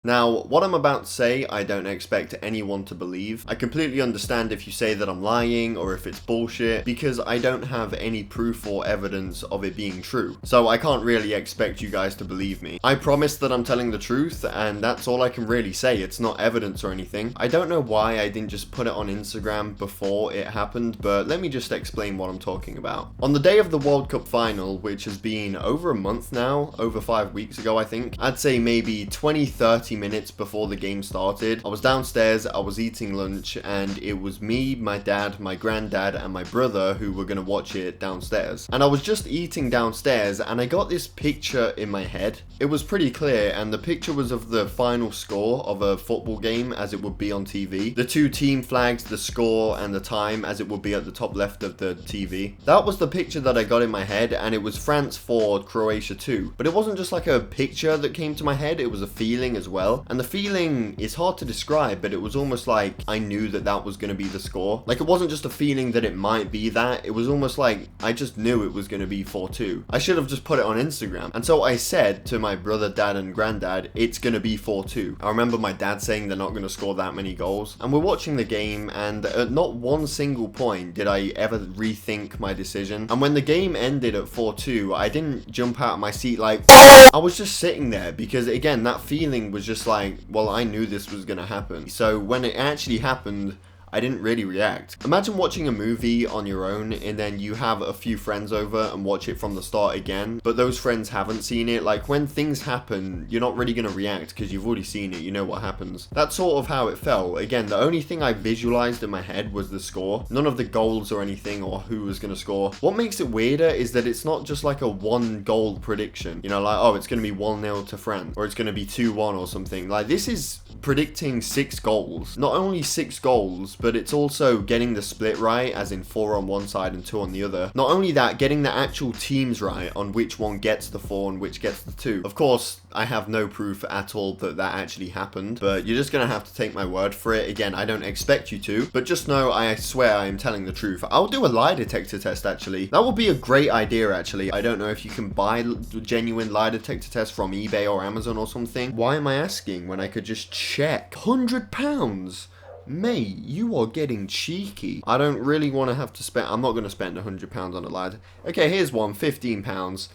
Now, what I'm about to say, I don't expect anyone to believe. I completely understand if you say that I'm lying or if it's bullshit, because I don't have any proof or evidence of it being true. So I can't really expect you guys to believe me. I promise that I'm telling the truth, and that's all I can really say. It's not evidence or anything. I don't know why I didn't just put it on Instagram before it happened, but let me just explain what I'm talking about. On the day of the World Cup final, which has been over a month now, over 5 weeks ago I think, I'd say maybe 20-30 minutes before the game started, I was downstairs, I was eating lunch, and it was me, my dad, my granddad, and my brother who were gonna watch it downstairs. And I was just eating downstairs, and I got this picture in my head. It was pretty clear, and the picture was of the final score of a football game as it would be on TV. The two team flags, the score, and the time as it would be at the top left of the TV. That was the picture that I got in my head, and it was France 4, Croatia 2. But it wasn't just like a picture that came to my head, it was a feeling as well. And the feeling is hard to describe, but it was almost like I knew that that was going to be the score. Like, it wasn't just a feeling that it might be that, it was almost like I just knew it was going to be 4-2. I should have just put it on Instagram. And so I said to my brother, dad, and granddad, it's going to be 4-2. I remember my dad saying they're not going to score that many goals. And we're watching the game, and at not one single point did I ever rethink my decision. And when the game ended at 4-2, I didn't jump out of my seat like, I was just sitting there, because again, that feeling was just like, well, I knew this was gonna happen. So when it actually happened, I didn't really react. Imagine watching a movie on your own and then you have a few friends over and watch it from the start again, but those friends haven't seen it. Like, when things happen, you're not really gonna react because you've already seen it, you know what happens. That's sort of how it felt. Again, the only thing I visualized in my head was the score, none of the goals or anything or who was gonna score. What makes it weirder is that it's not just like a 1-goal prediction, you know, like, oh, it's gonna be 1-0 to France, or it's gonna be 2-1 or something. Like, this is predicting 6 goals. Not only 6 goals, but it's also getting the split right, as in 4 on one side and 2 on the other. Not only that, getting the actual teams right on which one gets the 4 and which gets the 2. Of course, I have no proof at all that that actually happened, but you're just gonna have to take my word for it. Again, I don't expect you to, but just know I swear I am telling the truth. I'll do a lie detector test, actually. That would be a great idea, actually. I don't know if you can buy genuine lie detector tests from eBay or Amazon or something. Why am I asking when I could just check? £100? Mate, you are getting cheeky. I don't really want to have to spend, I'm not going to spend £100 on a lie. Okay, here's one, £15.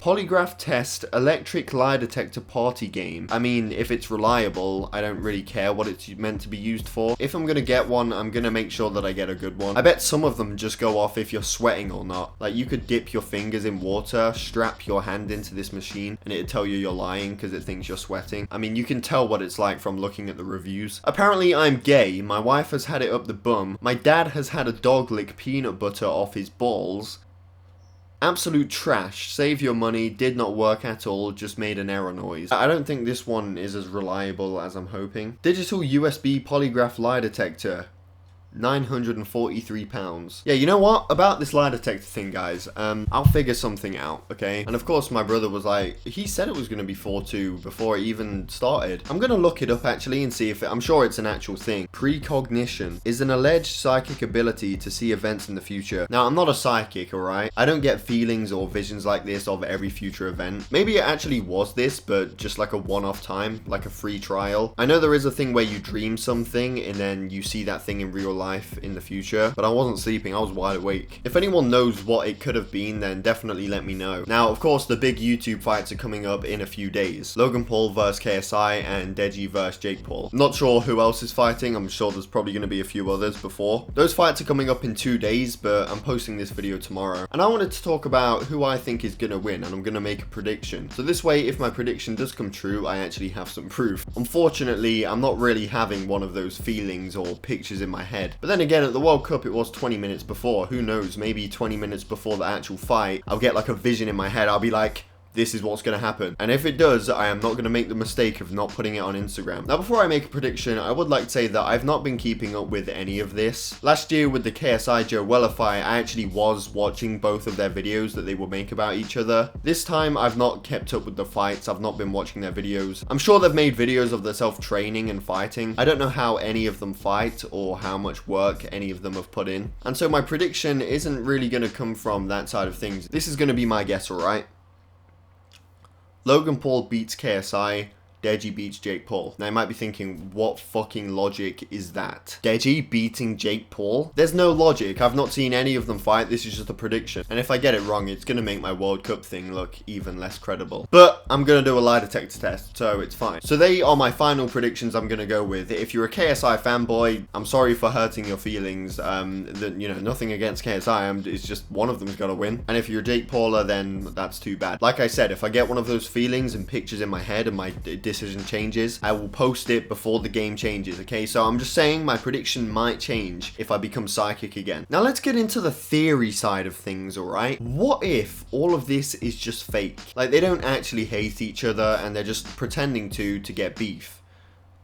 Polygraph test electric lie detector party game. I mean, if it's reliable, I don't really care what it's meant to be used for. If I'm going to get one, I'm going to make sure that I get a good one. I bet some of them just go off if you're sweating or not. Like, you could dip your fingers in water, strap your hand into this machine, and it'd tell you you're lying because it thinks you're sweating. I mean, you can tell what it's like from looking at the reviews. Apparently, I'm gay. My wife has had it up the bum. My dad has had a dog lick peanut butter off his balls. Absolute trash. Save your money. Did not work at all. Just made an error noise. I don't think this one is as reliable as I'm hoping. Digital USB polygraph lie detector. £943. Yeah, you know what? About this lie detector thing, guys, I'll figure something out, okay? And of course, my brother was like, he said it was going to be 4-2 before it even started. I'm going to look it up, actually, and see if I'm sure it's an actual thing. Precognition is an alleged psychic ability to see events in the future. Now, I'm not a psychic, alright? I don't get feelings or visions like this of every future event. Maybe it actually was this, but just like a one-off time, like a free trial. I know there is a thing where you dream something, and then you see that thing in real life in the future, but I wasn't sleeping, I was wide awake. If anyone knows what it could have been, then definitely let me know. Now, of course, the big YouTube fights are coming up in a few days. Logan Paul versus KSI and Deji versus Jake Paul. Not sure who else is fighting, I'm sure there's probably going to be a few others before. Those fights are coming up in 2 days, but I'm posting this video tomorrow. And I wanted to talk about who I think is going to win, and I'm going to make a prediction. So this way, if my prediction does come true, I actually have some proof. Unfortunately, I'm not really having one of those feelings or pictures in my head. But then again, at the World Cup, it was 20 minutes before. Who knows? Maybe 20 minutes before the actual fight, I'll get like a vision in my head. I'll be like, this is what's going to happen. And if it does, I am not going to make the mistake of not putting it on Instagram. Now, before I make a prediction, I would like to say that I've not been keeping up with any of this. Last year with the KSI Joe Weller fight, I actually was watching both of their videos that they would make about each other. This time, I've not kept up with the fights. I've not been watching their videos. I'm sure they've made videos of themselves training and fighting. I don't know how any of them fight or how much work any of them have put in. And so my prediction isn't really going to come from that side of things. This is going to be my guess, alright? Logan Paul beats KSI. Deji beats Jake Paul. Now you might be thinking, what fucking logic is that? Deji beating Jake Paul? There's no logic. I've not seen any of them fight. This is just a prediction. And if I get it wrong, it's gonna make my World Cup thing look even less credible. But I'm gonna do a lie detector test, so it's fine. So they are my final predictions I'm gonna go with. If you're a KSI fanboy, I'm sorry for hurting your feelings. You know, nothing against KSI. It's just one of them's gotta win. And if you're a Jake Pauler, then that's too bad. Like I said, if I get one of those feelings and pictures in my head and my decision changes, I will post it before the game changes, okay? So I'm just saying my prediction might change if I become psychic again. Now let's get into the theory side of things, alright? What if all of this is just fake? Like, they don't actually hate each other and they're just pretending to get beef.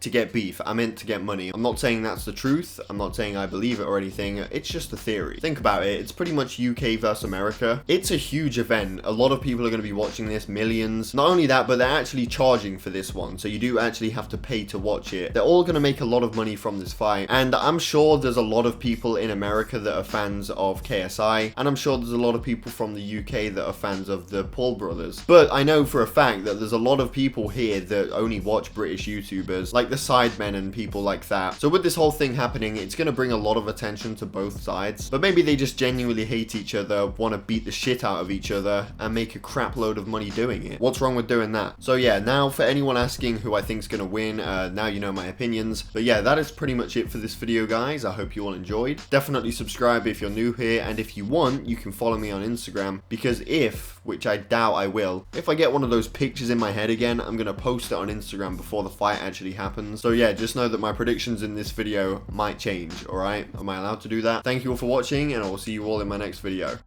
To get beef. I meant to get money. I'm not saying that's the truth. I'm not saying I believe it or anything. It's just a theory. Think about it. It's pretty much UK versus America. It's a huge event. A lot of people are going to be watching this, millions. Not only that, but they're actually charging for this one. So you do actually have to pay to watch it. They're all going to make a lot of money from this fight. And I'm sure there's a lot of people in America that are fans of KSI. And I'm sure there's a lot of people from the UK that are fans of the Paul brothers. But I know for a fact that there's a lot of people here that only watch British YouTubers. Like the Sidemen and people like that. So with this whole thing happening, it's going to bring a lot of attention to both sides. But maybe they just genuinely hate each other, want to beat the shit out of each other, and make a crap load of money doing it. What's wrong with doing that? So yeah, now for anyone asking who I think is going to win, now you know my opinions. But yeah, that is pretty much it for this video, guys. I hope you all enjoyed. Definitely subscribe if you're new here, and if you want, you can follow me on Instagram, because which I doubt I will, if I get one of those pictures in my head again, I'm going to post it on Instagram before the fight actually happens. So yeah, just know that my predictions in this video might change, alright? Am I allowed to do that? Thank you all for watching, and I will see you all in my next video.